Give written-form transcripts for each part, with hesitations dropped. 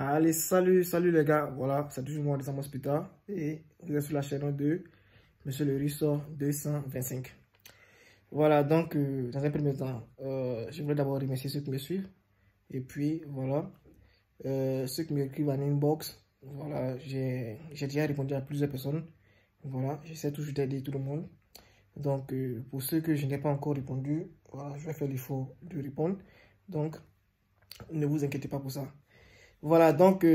Allez, salut les gars, voilà, c'est toujours moi de Sam Hospital et vous êtes sur la chaîne de Monsieur le Russe 225. Voilà, donc dans un premier temps, je voudrais d'abord remercier ceux qui me suivent et puis voilà, ceux qui m'écrivent en inbox, voilà, j'ai déjà répondu à plusieurs personnes, voilà, j'essaie toujours d'aider tout le monde. Donc pour ceux que je n'ai pas encore répondu, voilà, je vais faire l'effort de répondre, donc ne vous inquiétez pas pour ça. Voilà, donc,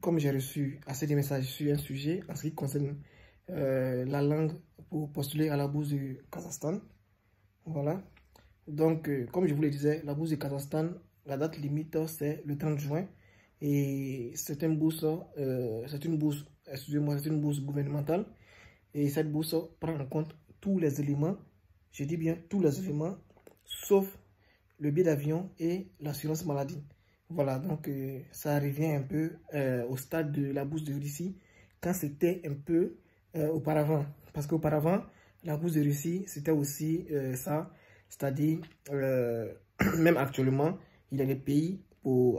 comme j'ai reçu assez de messages sur un sujet en ce qui concerne la langue pour postuler à la bourse du Kazakhstan, voilà. Donc, comme je vous le disais, la bourse du Kazakhstan, la date limite, c'est le 30 juin. Et c'est une bourse, excusez-moi, c'est une bourse gouvernementale. Et cette bourse prend en compte tous les éléments, je dis bien tous les éléments, sauf le billet d'avion et l'assurance maladie. Voilà, donc ça revient un peu au stade de la bourse de Russie quand c'était un peu auparavant. Parce qu'auparavant, la bourse de Russie, c'était aussi ça. C'est-à-dire, même actuellement, il y a des pays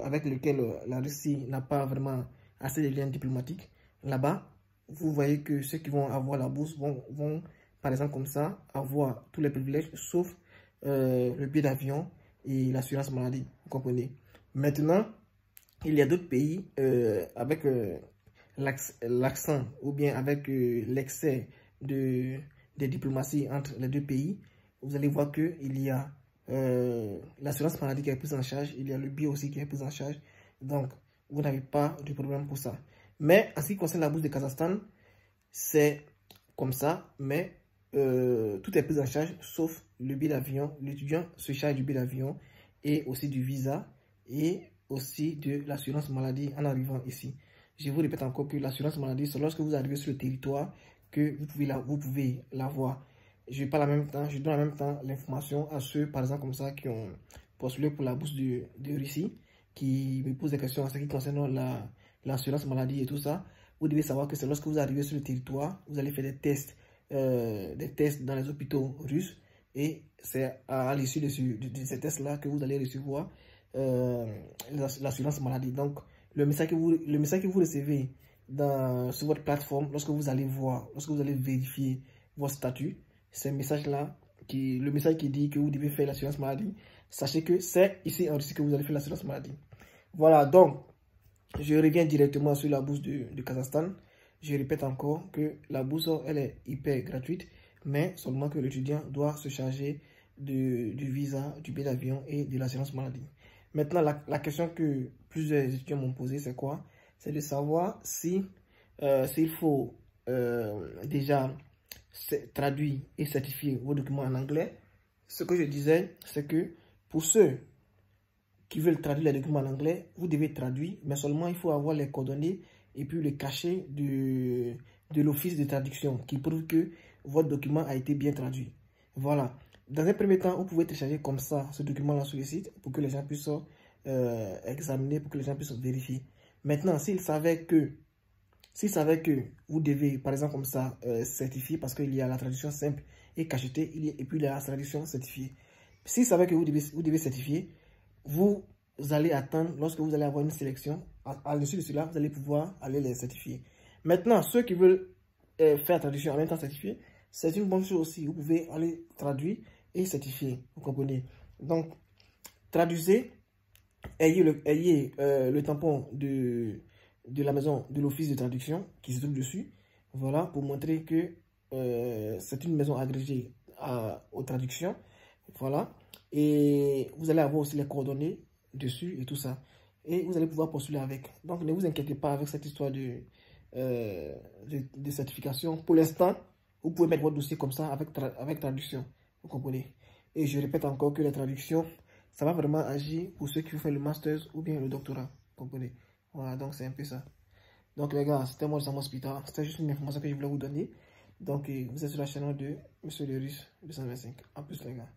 avec lesquels la Russie n'a pas vraiment assez de liens diplomatiques. Là-bas, vous voyez que ceux qui vont avoir la bourse vont par exemple, comme ça, avoir tous les privilèges, sauf le billet d'avion et l'assurance maladie. Vous comprenez? Maintenant, il y a d'autres pays avec l'accent ou bien avec l'excès de diplomatie entre les deux pays. Vous allez voir qu'il y a l'assurance maladie qui est prise en charge, il y a le billet aussi qui est pris en charge. Donc, vous n'avez pas de problème pour ça. Mais en ce qui concerne la bourse de Kazakhstan, c'est comme ça, mais tout est pris en charge sauf le billet d'avion. L'étudiant se charge du billet d'avion et aussi du visa et aussi de l'assurance maladie en arrivant ici. Je vous répète encore que l'assurance maladie, c'est lorsque vous arrivez sur le territoire que vous pouvez l'avoir. Je donne en même temps l'information à ceux, par exemple, comme ça, qui ont postulé pour la bourse de Russie, qui me posent des questions en ce qui concerne l'assurance maladie et tout ça. Vous devez savoir que c'est lorsque vous arrivez sur le territoire, vous allez faire des tests dans les hôpitaux russes. Et c'est à l'issue de ces tests-là que vous allez recevoir l'assurance maladie. Donc, le message que vous recevez sur votre plateforme, lorsque vous allez vérifier votre statut, c'est le message qui dit que vous devez faire l'assurance maladie. Sachez que c'est ici en Russie que vous allez faire l'assurance maladie. Voilà, donc, je reviens directement sur la bourse du Kazakhstan. Je répète encore que la bourse, elle est hyper gratuite, mais seulement que l'étudiant doit se charger du visa, du billet d'avion et de l'assurance maladie. Maintenant, la question que plusieurs étudiants m'ont posée, c'est quoi? C'est de savoir s'il faut déjà traduire et certifier vos documents en anglais. Ce que je disais, c'est que pour ceux qui veulent traduire les documents en anglais, vous devez traduire, mais seulement il faut avoir les coordonnées et puis le cachet de l'office de traduction qui prouve que votre document a été bien traduit. Voilà. Dans un premier temps, vous pouvez télécharger comme ça ce document-là sur le site pour que les gens puissent examiner, pour que les gens puissent vérifier. Maintenant, s'ils savaient que vous devez, par exemple comme ça, certifier, parce qu'il y a la traduction simple et cachetée, et puis il y a la traduction certifiée. S'ils savaient que vous devez certifier, vous allez attendre, lorsque vous allez avoir une sélection, à l'issue de cela, vous allez pouvoir aller les certifier. Maintenant, ceux qui veulent faire la traduction en même temps certifier, c'est une bonne chose aussi. Vous pouvez aller traduire et certifier, vous comprenez. Donc, traduisez, ayez le tampon de la maison de l'office de traduction qui se trouve dessus, voilà, pour montrer que c'est une maison agrégée aux traductions, voilà. Et vous allez avoir aussi les coordonnées dessus et tout ça. Et vous allez pouvoir postuler avec. Donc, ne vous inquiétez pas avec cette histoire de certification. Pour l'instant, vous pouvez mettre votre dossier comme ça avec traduction. Vous comprenez? Et je répète encore que la traduction, ça va vraiment agir pour ceux qui vont faire le master ou bien le doctorat. Vous comprenez? Voilà, donc c'est un peu ça. Donc, les gars, c'était moi de Sam Hospital. C'était juste une information que je voulais vous donner. Donc, vous êtes sur la chaîne de Monsieur le Russe 225. En plus, les gars.